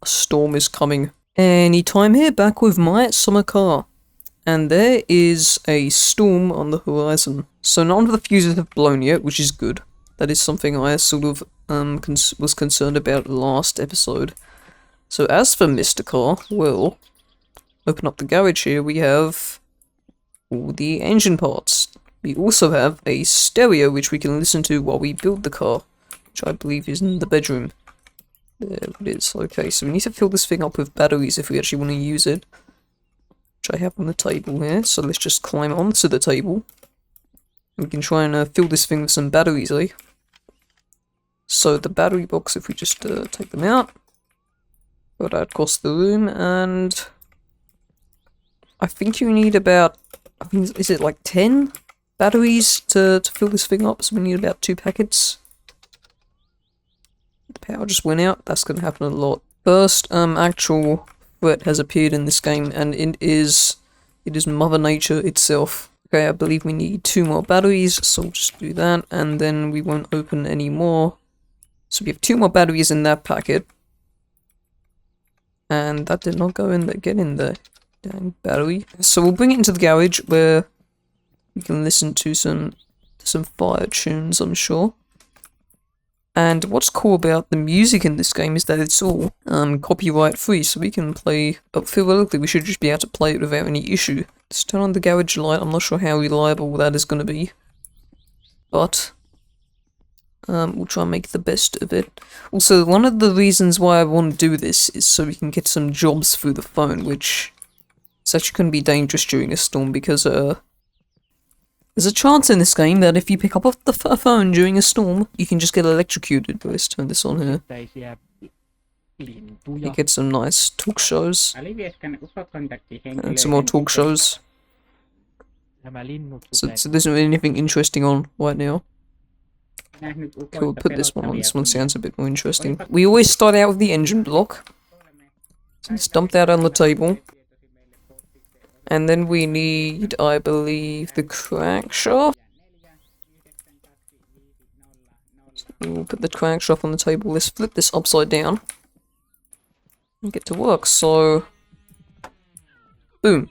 A storm is coming. Anytime here, back with my summer car. And there is a storm on the horizon. So none of the fuses have blown yet, which is good. That is something I sort of was concerned about last episode. So as for Mr. Car, well, open up the garage here, we have all the engine parts. We also have a stereo which we can listen to while we build the car, which I believe is in the bedroom. There it is. Okay, so we need to fill this thing up with batteries if we actually want to use it, which I have on the table here. So let's just climb onto the table. We can try and fill this thing with some batteries, eh? So the battery box, if we just take them out, put that across the room, and I think you need about, is it like 10 batteries to fill this thing up? So we need about 2 packets. The power just went out. That's going to happen a lot. First actual threat has appeared in this game, and it is Mother Nature itself. Okay, I believe we need 2 more batteries, so we'll just do that, and then we won't open any more. So we have 2 more batteries in that packet. And that did not go in there. Get in there. Dang battery. So we'll bring it into the garage where we can listen to some fire tunes, I'm sure. And what's cool about the music in this game is that it's all copyright free, so we can play, theoretically we should just be able to play it without any issue. Let's turn on the garage light. I'm not sure how reliable that is going to be, but we'll try and make the best of it. Also, one of the reasons why I want to do this is so we can get some jobs through the phone, which is actually going to be dangerous during a storm, because there's a chance in this game that if you pick up off the phone during a storm, you can just get electrocuted. Let's turn this on here. You get some nice talk shows. And some more talk shows. So there isn't anything interesting on right now. Okay, we'll put this one on. This one sounds a bit more interesting. We always start out with the engine block. So let's dump that on the table. And then we need, I believe, the crankshaft. So we'll put the crankshaft on the table. Let's flip this upside down and get to work. So, boom.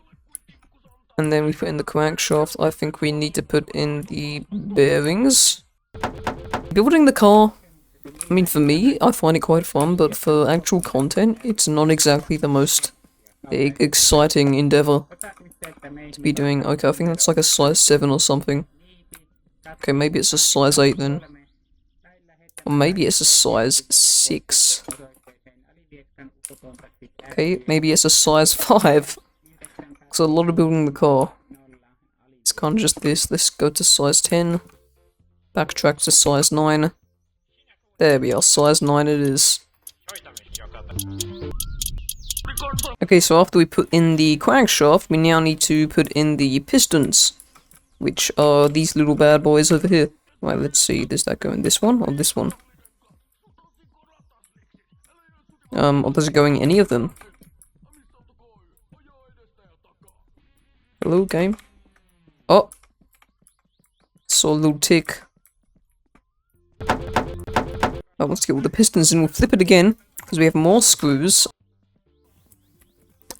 And then we put in the crankshaft. I think we need to put in the bearings. Building the car, I mean, for me, I find it quite fun, but for actual content, it's not exactly the most exciting endeavor to be doing. Okay, I think that's like a size 7 or something. Okay, maybe it's a size 8 then. Or maybe it's a size 6. Okay, maybe it's a size 5. It's a lot of building the car. It's kind of just this. Let's go to size 10. Backtrack to size 9. There we are, size 9 it is. Okay, so after we put in the crankshaft, we now need to put in the pistons, which are these little bad boys over here. Right, let's see, does that go in this one or this one? Or does it go in any of them? Hello, game? Oh! Saw a little tick. Oh, let's get all the pistons and we'll flip it again, because we have more screws.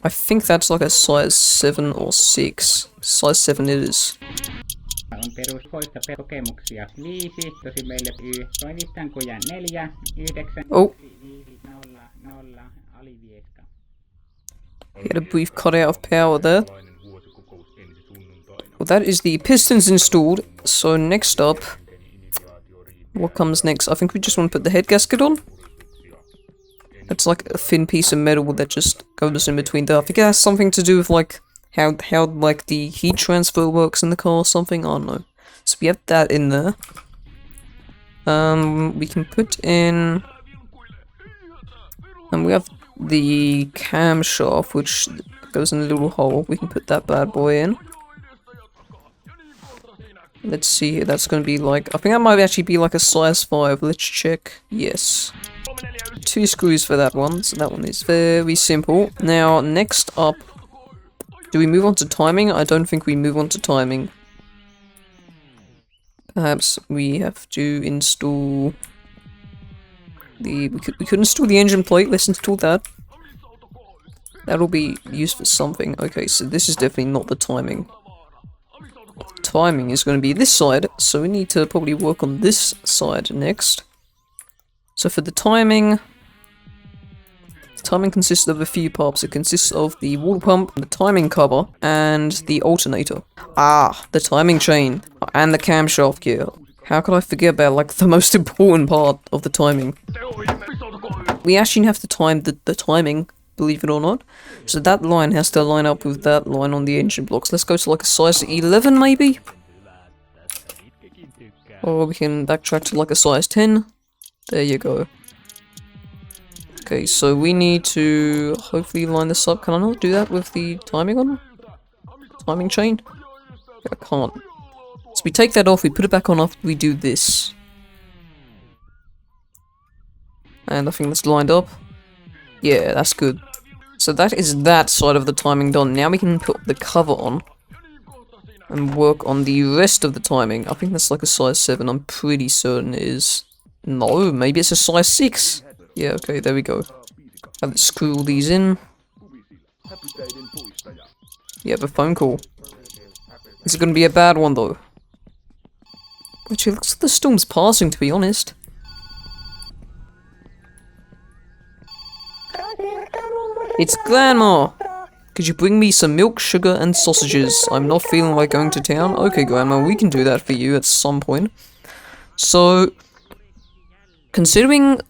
I think that's like a size 7 or 6. Size 7 it is. On peruskoista kokemuksia 5, tosi meille toimittaan kuja 4, 9, oh. 5, 0, 0, alivieska. He had a brief cutout of power there. Well, that is the pistons installed. So next up, what comes next? I think we just want to put the head gasket on. It's like a thin piece of metal that just goes in between there. I think it has something to do with like how like the heat transfer works in the car or something. I don't know. So we have that in there. We can put in, and we have the camshaft which goes in a little hole. We can put that bad boy in. Let's see, that's going to be like, I think that might actually be like a size 5. Let's check. Yes. 2 screws for that one, so that one is very simple. Now, next up, do we move on to timing? I don't think we move on to timing. Perhaps we have to install We could install the engine plate. Let's install that. That'll be used for something. Okay, so this is definitely not the timing. Timing is going to be this side, so we need to probably work on this side next. So for the timing consists of a few parts. It consists of the water pump, the timing cover, and the alternator. Ah, the timing chain, and the camshaft gear. How could I forget about, like, the most important part of the timing? We actually have to time the timing, believe it or not. So that line has to line up with that line on the engine blocks. Let's go to, like, a size 11, maybe? Or we can backtrack to, like, a size 10. There you go. Okay, so we need to hopefully line this up. Can I not do that with the timing on? Timing chain? Yeah, I can't. So we take that off, we put it back on after we do this. And I think that's lined up. Yeah, that's good. So that is that side of the timing done. Now we can put the cover on. And work on the rest of the timing. I think that's like a size 7, I'm pretty certain it is. No, maybe it's a size 6. Yeah, okay, there we go. Let's screw all these in. Yeah, the phone call. Is it going to be a bad one, though? Actually, it looks like the storm's passing, to be honest. It's Grandma! Could you bring me some milk, sugar, and sausages? I'm not feeling like going to town. Okay, Grandma, we can do that for you at some point. So...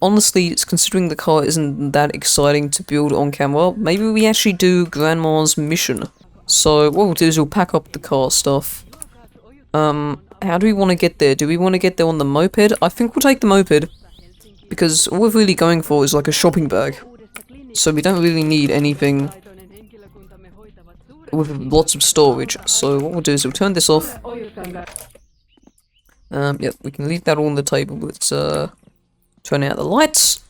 honestly, considering the car isn't that exciting to build on camera, maybe we actually do Grandma's mission. So, what we'll do is we'll pack up the car stuff. How do we want to get there? Do we want to get there on the moped? I think we'll take the moped. Because all we're really going for is like a shopping bag. So we don't really need anything with lots of storage. So what we'll do is we'll turn this off. Yep, we can leave that all on the table. Let's, turn out the lights.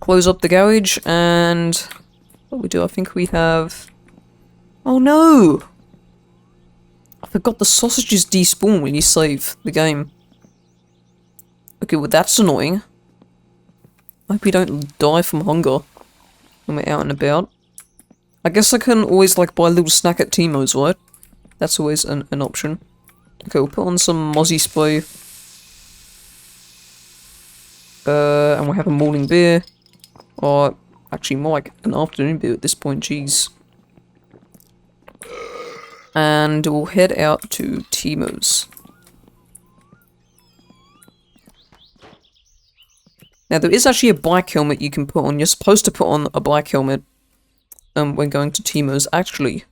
Close up the garage, and what we do, I think we have... Oh no! I forgot the sausages despawn when you save the game. Okay, well that's annoying. I hope we don't die from hunger when we're out and about. I guess I can always, like, buy a little snack at Timo's, right? That's always an option. Okay, we'll put on some mozzie spray. And we'll have a morning beer. Or, actually more like an afternoon beer at this point, jeez. And we'll head out to Timo's. Now, there is actually a bike helmet you can put on. You're supposed to put on a bike helmet when going to Timo's. Actually,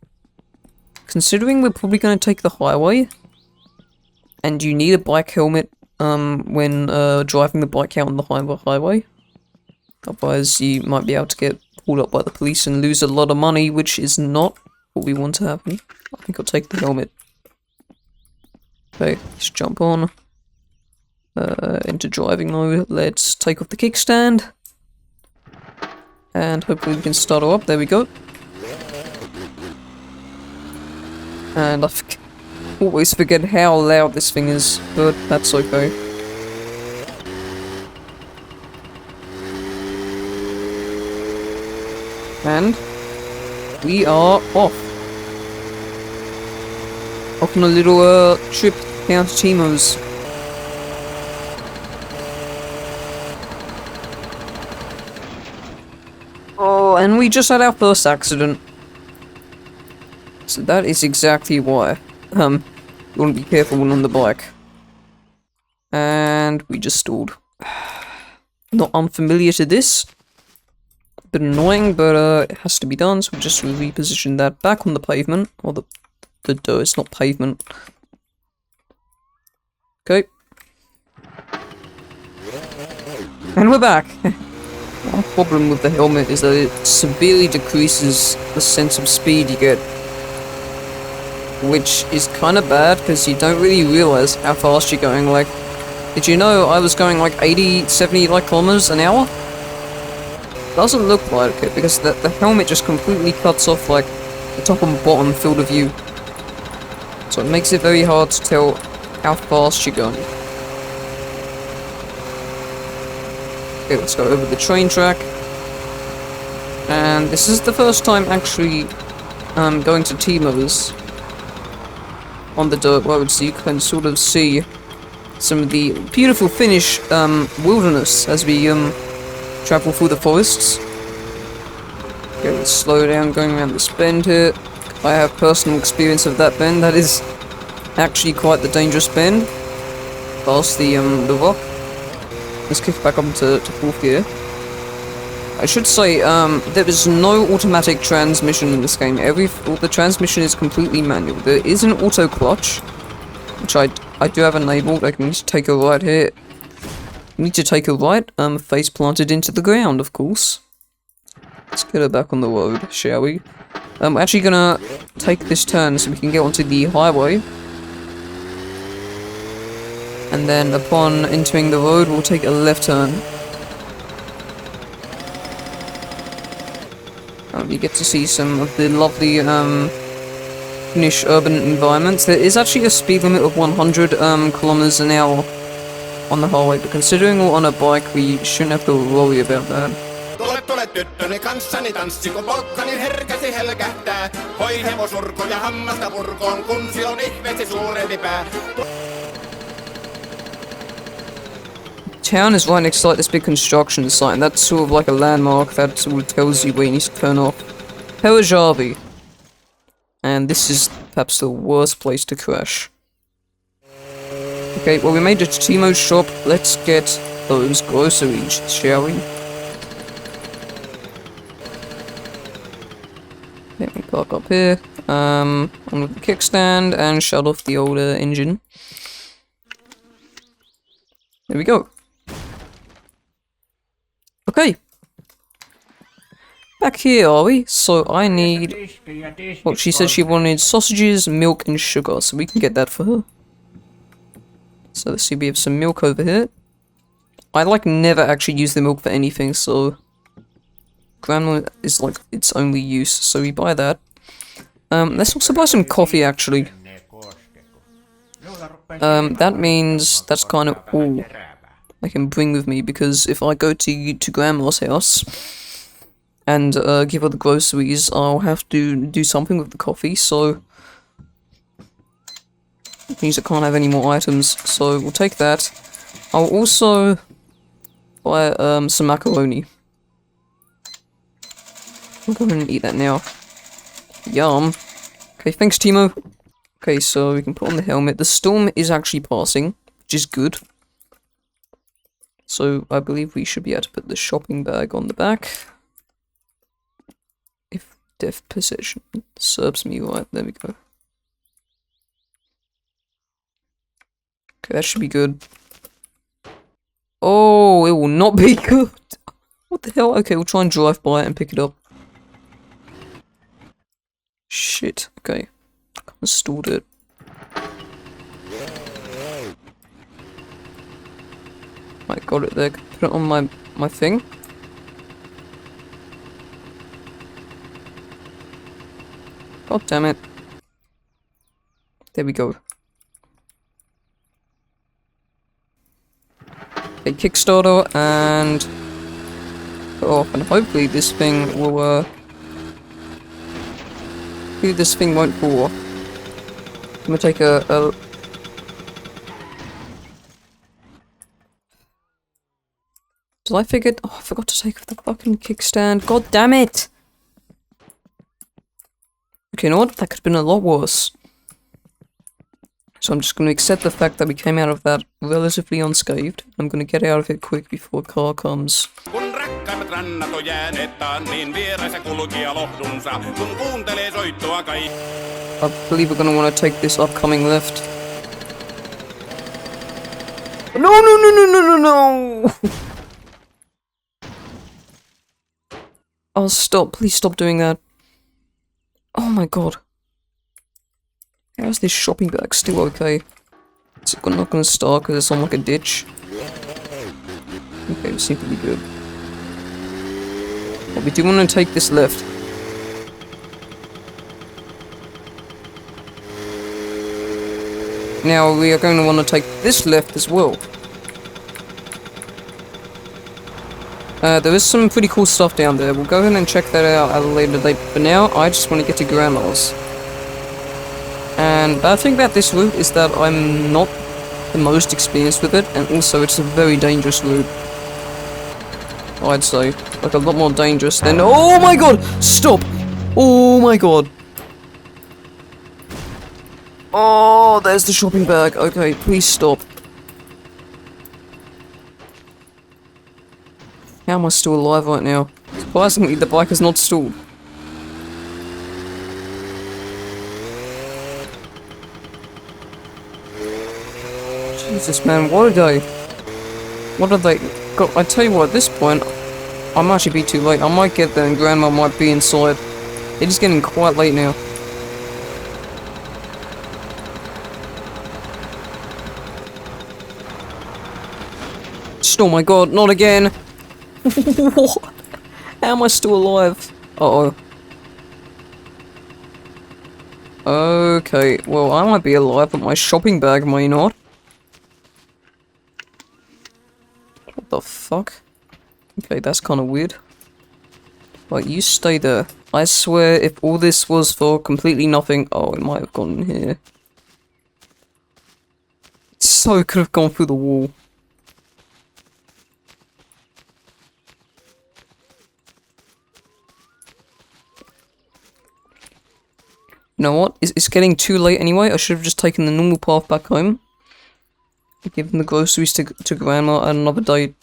considering we're probably going to take the highway, and you need a bike helmet when driving the bike out on the highway. Otherwise, you might be able to get pulled up by the police and lose a lot of money, which is not what we want to happen. I think I'll take the helmet. Okay, let's jump on. Into driving mode. Let's take off the kickstand. And hopefully we can start her up. There we go. And I always forget how loud this thing is, but that's okay. And we are off. Off on a little trip down to Timo's. Oh, and we just had our first accident. So that is exactly why. You want to be careful when on the bike. And we just stalled. Not unfamiliar to this. A bit annoying, but it has to be done, so we just reposition that back on the pavement. Or the it's not pavement. Okay. And we're back. One problem with the helmet is that it severely decreases the sense of speed you get. Which is kind of bad, because you don't really realize how fast you're going. Like, did you know I was going like 80, 70 like kilometers an hour? Doesn't look like it, because the helmet just completely cuts off like the top and bottom field of view. So it makes it very hard to tell how fast you're going. Okay, let's go over the train track. And this is the first time actually going to Timo's on the dirt road, so you can sort of see some of the beautiful Finnish wilderness as we travel through the forests. Okay, let's slow down going around this bend here. I have personal experience of that bend. That is actually quite the dangerous bend. Past the rock. Let's kick back up to fourth gear. I should say, there is no automatic transmission in this game. All the transmission is completely manual. There is an auto clutch, which I do have enabled. I can need to take a right here. Need to take a right, face planted into the ground, of course. Let's get her back on the road, shall we? We're actually gonna take this turn so we can get onto the highway. And then upon entering the road, we'll take a left turn. You get to see some of the lovely Finnish urban environments. There is actually a speed limit of 100 kilometers an hour on the highway, but considering we're on a bike, we shouldn't have to worry about that. Tule tyttöni kanssani tanssiko polkkani herkäsi helkähtää. Hoi hevosurko ja hammasta purkoon, kun silloin ihmeesi suurempi pää. Town is right next to like this big construction site, and that's sort of like a landmark that sort of tells you where you need to turn off. Pelajavi. And this is perhaps the worst place to crash. Okay, well we made it to Timo's shop. Let's get those groceries, shall we? Let me park up here. On with the kickstand and shut off the older engine. There we go. Okay. Back here, are we? So I need... Well, she said she wanted sausages, milk, and sugar, so we can get that for her. So let's see, we have some milk over here. I, like, never actually use the milk for anything, so... Grandma is, like, its only use, so we buy that. Let's also buy some coffee, actually. That means that's kind of all I can bring with me, because if I go to Grandma's house and give her the groceries, I'll have to do something with the coffee, so it means I can't have any more items, so we'll take that. I'll also buy some macaroni. I'll go ahead and eat that now. Yum. Okay, thanks Timo. Okay, so we can put on the helmet. The storm is actually passing, which is good. So I believe we should be able to put the shopping bag on the back. If depth perception serves me right, there we go. Okay, that should be good. Oh, it will not be good. What the hell? Okay, we'll try and drive by it and pick it up. Shit, okay. I stored it. I got it there. Put it on my thing. God damn it. There we go. A Kickstarter and go off, and hopefully this thing will hopefully this thing won't fall off. I'm gonna take a Did I forget? Oh, I forgot to take off the fucking kickstand. God damn it! Okay, you know what? That could have been a lot worse. So I'm just going to accept the fact that we came out of that relatively unscathed. I'm going to get out of here quick before a car comes. Kun rakkaimmat rannat on jääneet taan, niin vieressä kulkija lohdunsa, kun kuuntelee soittoa kai. I believe we're going to want to take this upcoming left. No, no, no, no, no, no, no! Oh, stop. Please stop doing that. Oh my god. How's this shopping bag still okay? It's not gonna start because it's on like a ditch. Okay, we seem to be good. But we do want to take this left. Now we are going to want to take this left as well. There is some pretty cool stuff down there. We'll go ahead and check that out at a later date. For now, I just want to get to Grandma's. And bad thing about this route is that I'm not the most experienced with it, and also it's a very dangerous route. I'd say. Like, a lot more dangerous than— oh my god! Stop! Oh my god. Oh, there's the shopping bag. Okay, please stop. How am I still alive right now? Surprisingly, the bike is not stalled. Jesus, man, what a day. What are they— God, I tell you what, at this point, I might actually be too late. I might get there and Grandma might be inside. It is getting quite late now. Oh my god, not again! What? How am I still alive? Uh-oh. Okay, well, I might be alive, but my shopping bag may not. What the fuck? Okay, that's kind of weird. Right, you stay there. I swear, if all this was for completely nothing— oh, it might have gone in here. So it could have gone through the wall. You know what? It's getting too late anyway. I should have just taken the normal path back home. Given the groceries to Grandma at another date.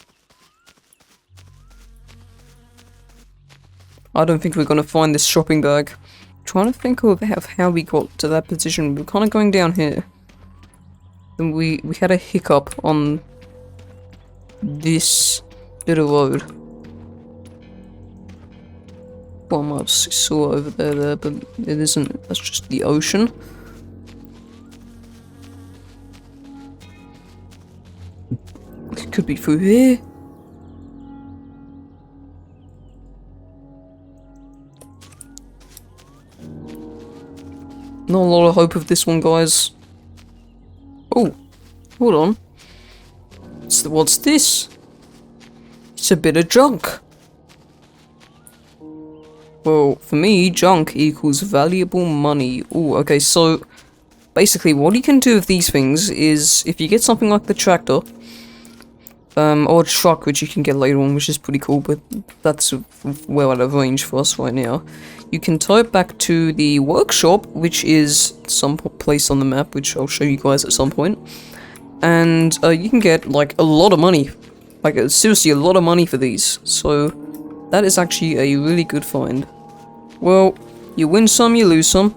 I don't think we're gonna find this shopping bag. I'm trying to think of how we got to that position. We were kind of going down here. Then we had a hiccup on this little road. Well, I might have saw over there, but it isn't. That's just the ocean. It could be through here. Not a lot of hope of this one, guys. Oh, hold on. What's this? It's a bit of junk. Well, for me, junk equals valuable money. Oh, okay, so basically what you can do with these things is, if you get something like the tractor, or a truck, which you can get later on, which is pretty cool, but that's well out of range for us right now. You can tow it back to the workshop, which is some place on the map, which I'll show you guys at some point. And you can get, like, a lot of money. Like, seriously, a lot of money for these. So, that is actually a really good find. Well, you win some, you lose some.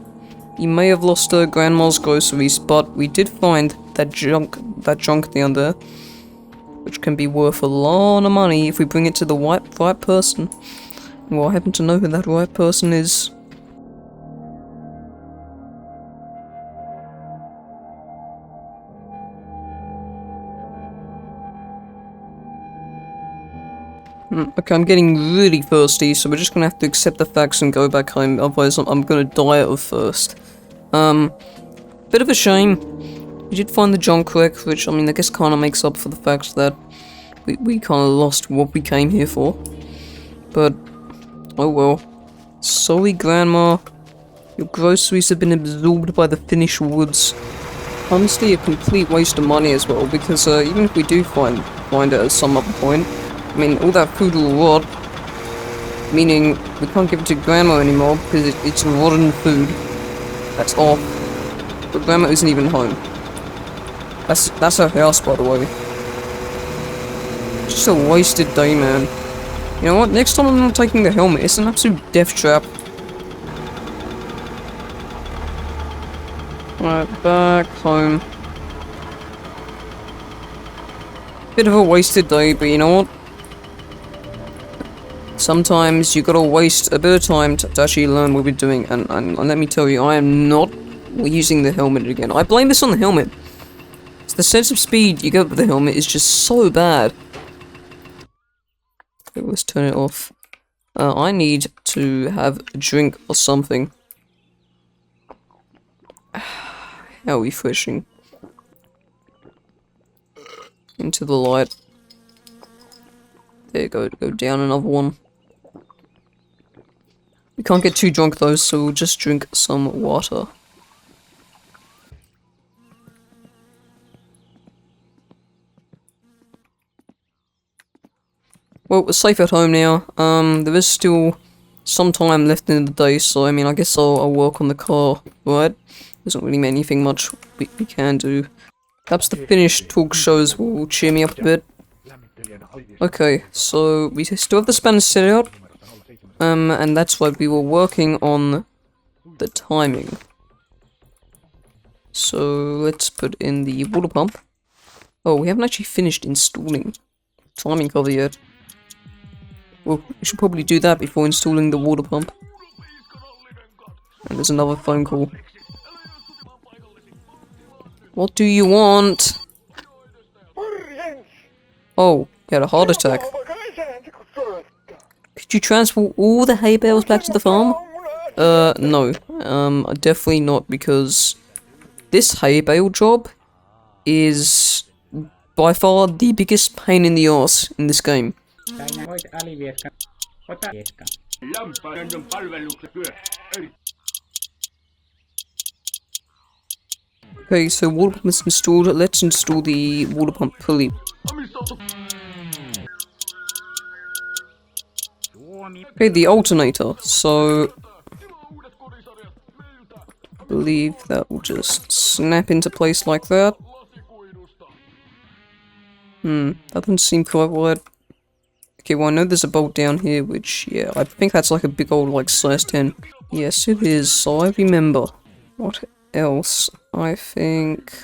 You may have lost Grandma's groceries, but we did find that junk down there, which can be worth a lot of money if we bring it to the right person. Well, I happen to know who that right person is. Okay, I'm getting really thirsty, so we're just gonna have to accept the facts and go back home, otherwise I'm gonna die of thirst. Bit of a shame. We did find the junk wreck, which, I mean, I guess kinda makes up for the fact that we kinda lost what we came here for. But, oh well. Sorry, Grandma. Your groceries have been absorbed by the finished woods. Honestly, a complete waste of money as well, because even if we do find it at some other point, I mean, all that food will rot, meaning we can't give it to Grandma anymore because it's rotten food. That's off. But Grandma isn't even home. That's her house, by the way. Just a wasted day, man. You know what? Next time I'm not taking the helmet. It's an absolute death trap. Right, back home. Bit of a wasted day, but you know what? Sometimes you gotta waste a bit of time to actually learn what we're doing, and let me tell you, I am not using the helmet again. I blame this on the helmet. It's the sense of speed you get with the helmet is just so bad. Okay, let's turn it off. I need to have a drink or something. How refreshing. Into the light. There you go, go down another one. We can't get too drunk though, so we'll just drink some water. Well, we're safe at home now. There is still some time left in the day, so I mean, I guess I'll work on the car, right? There's not really anything much we can do. Perhaps the finished talk shows will cheer me up a bit. Okay, so we still have the Spanish set out. And that's why we were working on the timing. So let's put in the water pump. Oh, we haven't actually finished installing timing cover yet. Well, we should probably do that before installing the water pump. And there's another phone call. What do you want? Oh, he had a heart attack. Could you transport all the hay bales back to the farm? No. Definitely not, because this hay bale job is by far the biggest pain in the arse in this game. Okay, so water pump is installed. Let's install the water pump pulley. Okay, the alternator. So I believe that will just snap into place like that. That doesn't seem quite right. Okay, well I know there's a bolt down here, which, yeah, I think that's like a big old, like, size 10. Yes, it is, so I remember. What else? I think...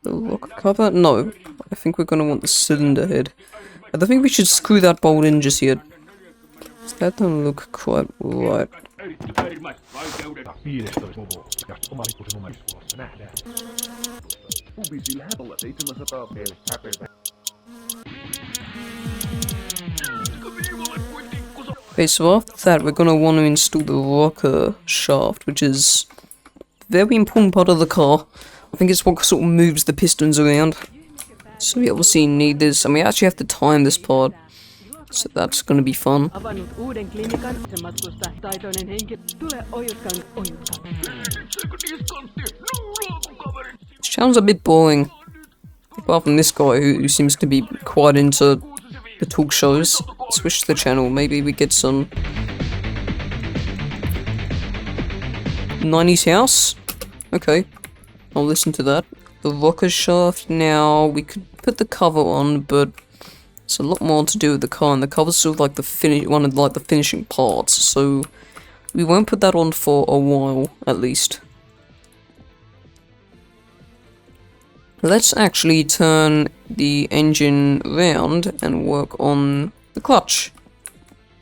the lock cover? No. I think we're gonna want the cylinder head. I don't think we should screw that bolt in just yet. That don't look quite right. Okay, so after that we're gonna want to install the rocker shaft, which is a very important part of the car. I think it's what sort of moves the pistons around. So we obviously need this, and we actually have to time this part. So that's gonna be fun. This sounds a bit boring. Apart from this guy who seems to be quite into the talk shows. Switch the channel, maybe we get some 90s house? Okay, I'll listen to that. The rocker shaft, now we could put the cover on, but it's a lot more to do with the car, and the cover's sort of like one of the finishing parts, so we won't put that on for a while, at least. Let's actually turn the engine round and work on the clutch.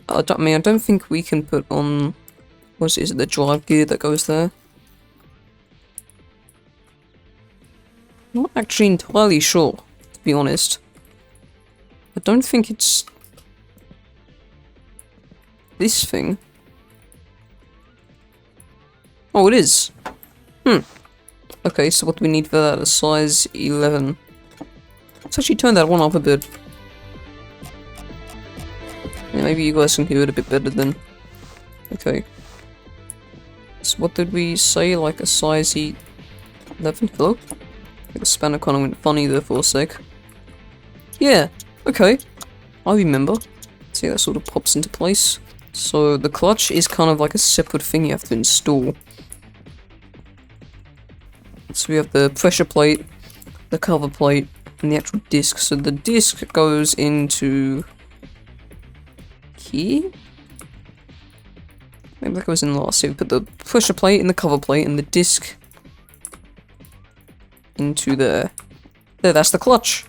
I don't think we can put on... is it the drive gear that goes there? I'm not actually entirely sure, to be honest. I don't think it's... this thing. Oh, it is. Okay, so what do we need for that? A size 11. Let's actually turn that one up a bit. Yeah, maybe you guys can hear it a bit better then. Okay. So what did we say? Like a size 11? Hello? The spanner kind of went funny there for a sec. Yeah, okay. I remember. See, that sort of pops into place. So the clutch is kind of like a separate thing you have to install. So we have the pressure plate, the cover plate, and the actual disc. So the disc goes into here? Maybe that goes in last. So we put the pressure plate in the cover plate and the disc into there. There, that's the clutch.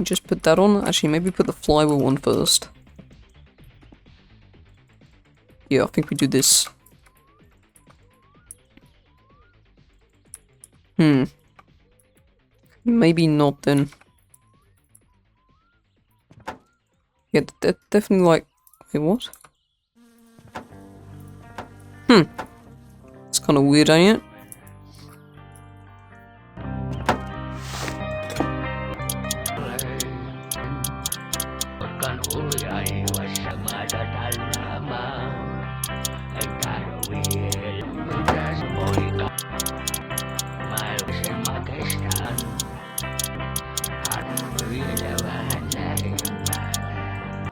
Just put that on. Actually, maybe put the flywheel on first. Yeah, I think we do this. Maybe not then. Yeah, definitely like... wait, what? It's kind of weird, ain't it?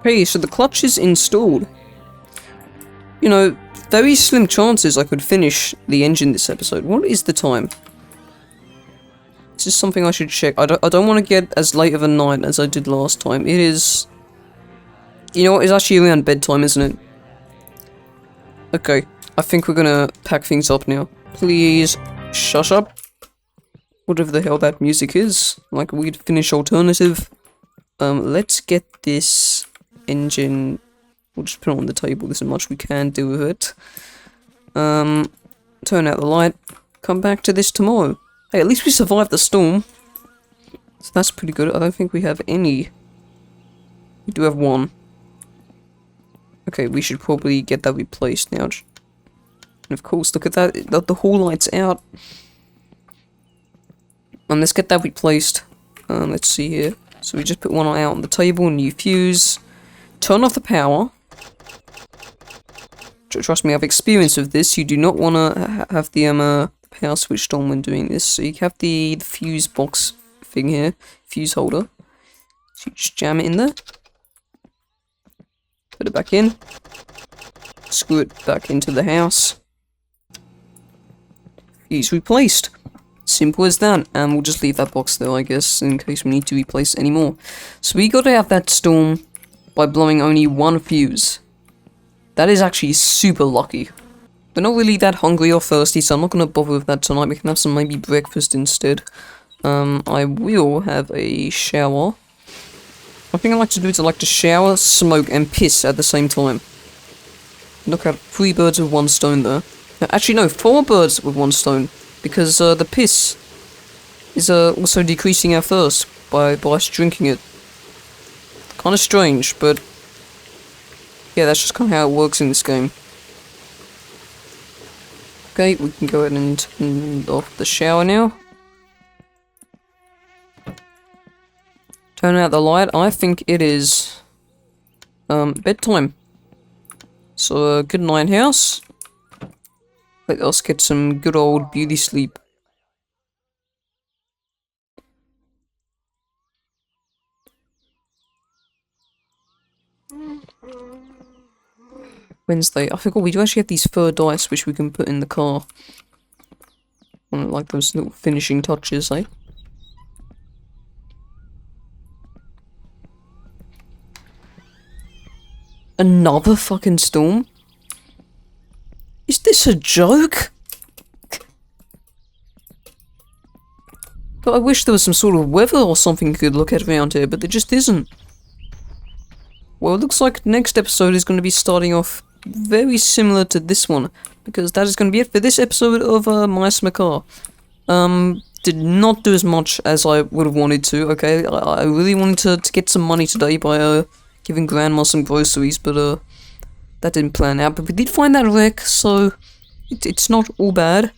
Okay, so the clutch is installed. You know, very slim chances I could finish the engine this episode. What is the time? This is something I should check. I don't want to get as late of a night as I did last time. It is... You know what, it's actually around bedtime, isn't it? Okay, I think we're gonna pack things up now. Please, shush up. Whatever the hell that music is. Like a weird Finnish alternative. Let's get this engine... We'll just put it on the table. There's not much we can do with it. Turn out the light. Come back to this tomorrow. Hey, at least we survived the storm. So that's pretty good. I don't think we have any. We do have one. Okay, we should probably get that replaced now. And of course, look at that. The whole light's out. Let's get that replaced. Let's see here. So we just put one out on the table. New fuse. Turn off the power. Trust me, I've experience with this. You do not want to have the power switched on when doing this. So you have the fuse box thing here, fuse holder. So you just jam it in there. Put it back in. Screw it back into the house. Fuse replaced. Simple as that. And we'll just leave that box there, I guess, in case we need to replace any more. So we got out that storm by blowing only one fuse. That is actually super lucky. We're not really that hungry or thirsty, so I'm not going to bother with that tonight. We can have some maybe breakfast instead. I will have a shower. One thing I like to do is I like to shower, smoke, and piss at the same time. Knock out 3 birds with 1 stone there. Actually, no, 4 birds with 1 stone. Because the piss is also decreasing our thirst by us drinking it. Kind of strange, but yeah, that's just kind of how it works in this game. Okay, we can go ahead and turn off the shower now. Turn out the light. I think it is bedtime. So good night, house. Let us get some good old beauty sleep. Wednesday. I forgot we do actually have these fur dice which we can put in the car. Like those little finishing touches, eh? Another fucking storm? Is this a joke? God, I wish there was some sort of weather or something you could look at around here, but there just isn't. Well, it looks like next episode is going to be starting off very similar to this one, because that is going to be it for this episode of My Summer Car. Did not do as much as I would have wanted to, okay? I really wanted to get some money today by giving Grandma some groceries, but that didn't plan out. But we did find that wreck, so it's not all bad.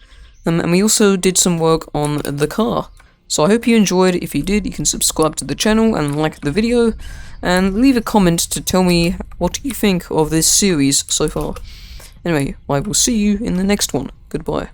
And we also did some work on the car. So I hope you enjoyed. If you did, you can subscribe to the channel and like the video, and leave a comment to tell me what you think of this series so far. Anyway, I will see you in the next one. Goodbye.